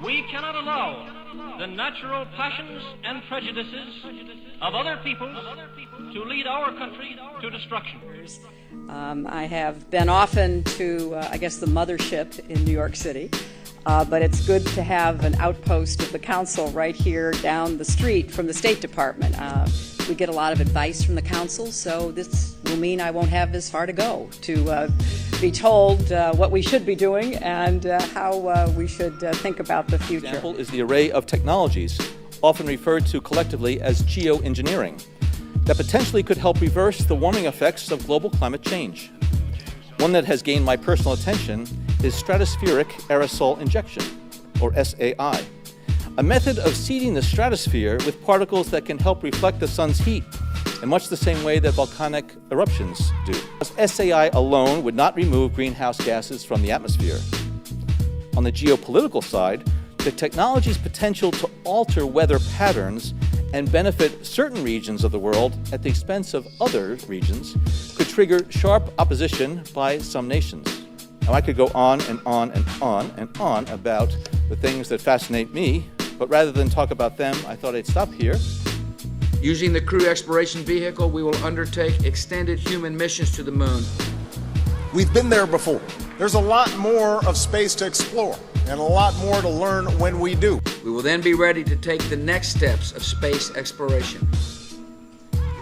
We cannot allow the natural passions and prejudices of other peoples to lead our country to destruction. I have been often to, the mothership in New York City, but it's good to have an outpost of the council right here down the street from the State Department. We get a lot of advice from the council, so this will mean I won't have as far to go to be told what we should be doing and how we should think about the future. Example is the array of technologies, often referred to collectively as geoengineering, that potentially could help reverse the warming effects of global climate change. One that has gained my personal attention is stratospheric aerosol injection, or SAI, a method of seeding the stratosphere with particles that can help reflect the sun's heat in much the same way that volcanic eruptions do. SAI alone would not remove greenhouse gases from the atmosphere. On the geopolitical side, the technology's potential to alter weather patterns and benefit certain regions of the world at the expense of other regions could trigger sharp opposition by some nations. Now, I could go on and on and on and on about the things that fascinate me, but rather than talk about them, I thought I'd stop here. Using the Crew Exploration Vehicle, we will undertake extended human missions to the moon. We've been there before. There's a lot more of space to explore and a lot more to learn when we do. We will then be ready to take the next steps of space exploration.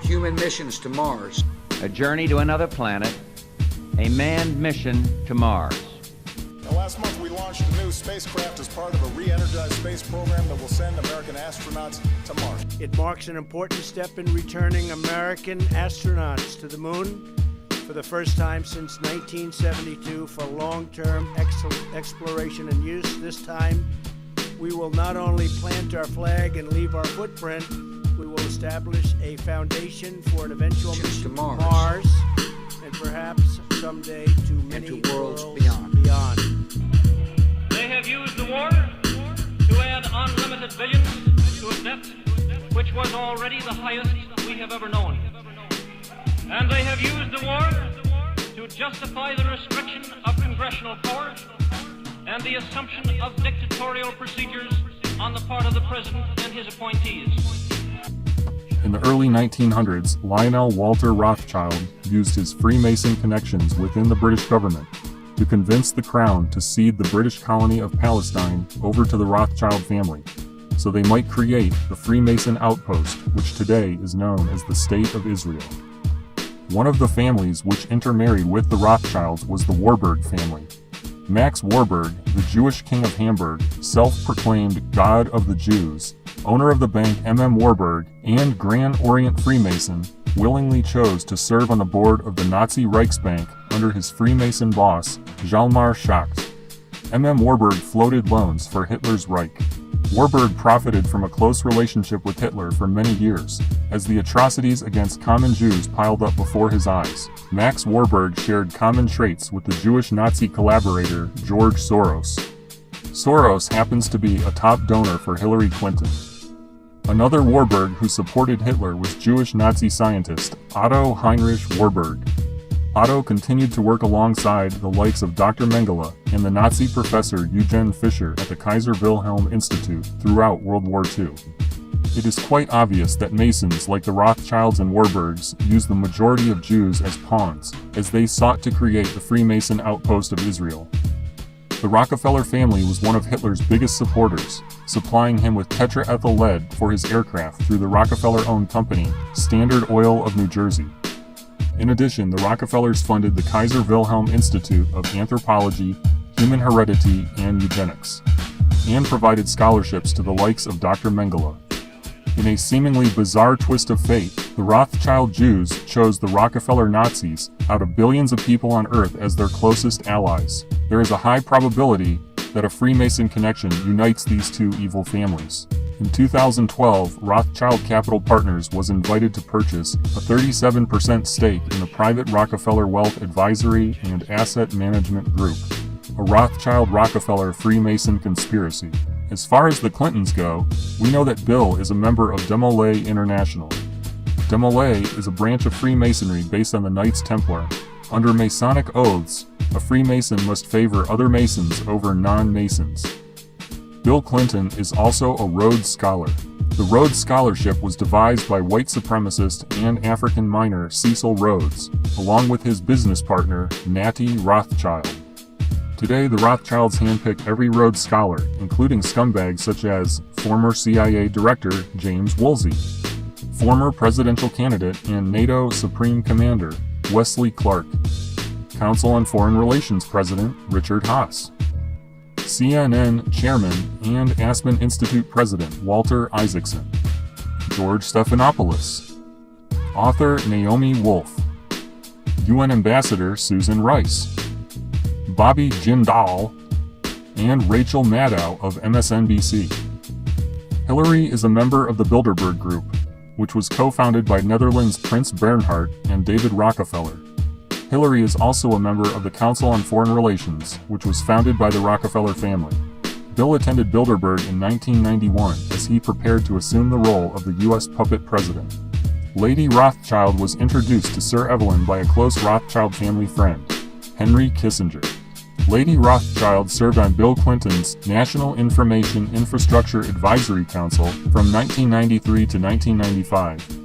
Human missions to Mars. A journey to another planet, a manned mission to Mars. Now, last month we launched a new spacecraft as part of a re-energized space program that will send American astronauts to Mars. It marks an important step in returning American astronauts to the moon for the first time since 1972 for long-term exploration and use. This time, we will not only plant our flag and leave our footprint, we will establish a foundation for an eventual mission to Mars, and perhaps someday to many worlds beyond. They have used the war to add unlimited visions to a depth which was already the highest we have ever known. And they have used the war to justify the restriction of congressional power and the assumption of dictatorial procedures on the part of the president and his appointees. In the early 1900s, Lionel Walter Rothschild used his Freemason connections within the British government to convince the Crown to cede the British colony of Palestine over to the Rothschild family, so they might create the Freemason outpost, which today is known as the State of Israel. One of the families which intermarried with the Rothschilds was the Warburg family. Max Warburg, the Jewish king of Hamburg, self-proclaimed God of the Jews, owner of the bank Warburg, and Grand Orient Freemason, willingly chose to serve on the board of the Nazi Reichsbank under his Freemason boss, Hjalmar Schacht. Warburg floated loans for Hitler's Reich. Warburg profited from a close relationship with Hitler for many years, as the atrocities against common Jews piled up before his eyes. Max Warburg shared common traits with the Jewish Nazi collaborator George Soros. Soros happens to be a top donor for Hillary Clinton. Another Warburg who supported Hitler was Jewish Nazi scientist Otto Heinrich Warburg. Otto continued to work alongside the likes of Dr. Mengele and the Nazi professor Eugen Fischer at the Kaiser Wilhelm Institute throughout World War II. It is quite obvious that Masons like the Rothschilds and Warburgs used the majority of Jews as pawns, as they sought to create the Freemason outpost of Israel. The Rockefeller family was one of Hitler's biggest supporters, supplying him with tetraethyl lead for his aircraft through the Rockefeller-owned company, Standard Oil of New Jersey. In addition, the Rockefellers funded the Kaiser Wilhelm Institute of Anthropology, Human Heredity, and Eugenics, and provided scholarships to the likes of Dr. Mengele. In a seemingly bizarre twist of fate, the Rothschild Jews chose the Rockefeller Nazis out of billions of people on Earth as their closest allies. There is a high probability that a Freemason connection unites these two evil families. In 2012, Rothschild Capital Partners was invited to purchase a 37% stake in the private Rockefeller Wealth Advisory and Asset Management Group, a Rothschild-Rockefeller Freemason conspiracy. As far as the Clintons go, we know that Bill is a member of Demolay International. Demolay is a branch of Freemasonry based on the Knights Templar. Under Masonic oaths, a Freemason must favor other Masons over non-Masons. Bill Clinton is also a Rhodes Scholar. The Rhodes Scholarship was devised by white supremacist and African miner Cecil Rhodes, along with his business partner, Natty Rothschild. Today, the Rothschilds handpick every Rhodes Scholar, including scumbags such as former CIA Director James Woolsey, former presidential candidate and NATO Supreme Commander Wesley Clark, Council on Foreign Relations President Richard Haass, CNN Chairman and Aspen Institute President Walter Isaacson, George Stephanopoulos, author Naomi Wolf, UN Ambassador Susan Rice, Bobby Jindal, and Rachel Maddow of MSNBC. Hillary is a member of the Bilderberg Group, which was co-founded by Netherlands Prince Bernhard and David Rockefeller. Hillary is also a member of the Council on Foreign Relations, which was founded by the Rockefeller family. Bill attended Bilderberg in 1991 as he prepared to assume the role of the U.S. puppet president. Lady Rothschild was introduced to Sir Evelyn by a close Rothschild family friend, Henry Kissinger. Lady Rothschild served on Bill Clinton's National Information Infrastructure Advisory Council from 1993 to 1995.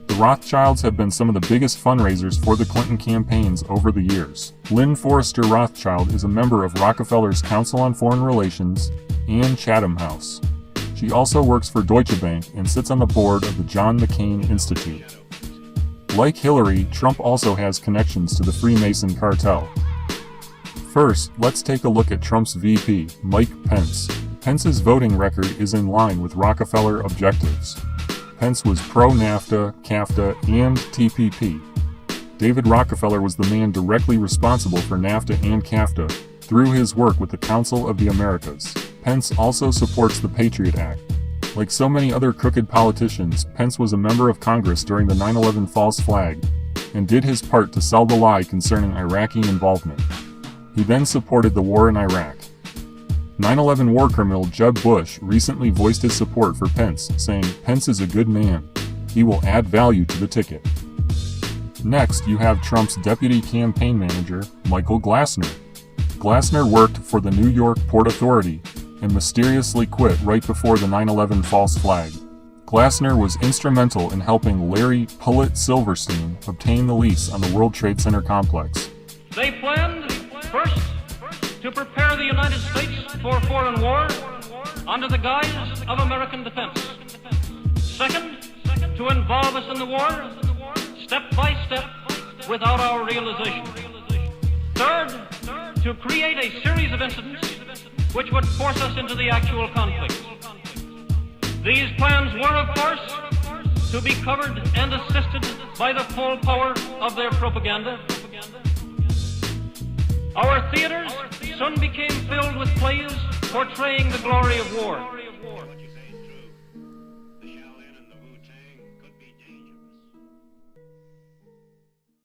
The Rothschilds have been some of the biggest fundraisers for the Clinton campaigns over the years. Lynn Forrester Rothschild is a member of Rockefeller's Council on Foreign Relations and Chatham House. She also works for Deutsche Bank and sits on the board of the John McCain Institute. Like Hillary, Trump also has connections to the Freemason cartel. First, let's take a look at Trump's VP, Mike Pence. Pence's voting record is in line with Rockefeller objectives. Pence was pro-NAFTA, CAFTA, and TPP. David Rockefeller was the man directly responsible for NAFTA and CAFTA through his work with the Council of the Americas. Pence also supports the Patriot Act. Like so many other crooked politicians, Pence was a member of Congress during the 9/11 false flag and did his part to sell the lie concerning Iraqi involvement. He then supported the war in Iraq. 9/11 war criminal Jeb Bush recently voiced his support for Pence, saying, "Pence is a good man. He will add value to the ticket." Next, you have Trump's deputy campaign manager, Michael Glassner. Glassner worked for the New York Port Authority and mysteriously quit right before the 9/11 false flag. Glassner was instrumental in helping Larry Pullet Silverstein obtain the lease on the World Trade Center complex. They planned, first, to prepare the United States for foreign war under the guise of American defense. Second, to involve us in the war, step by step, without our realization. Third, to create a series of incidents which would force us into the actual conflict. These plans were, of course, to be covered and assisted by the full power of their propaganda. Our theaters soon became filled with plays portraying the glory of war.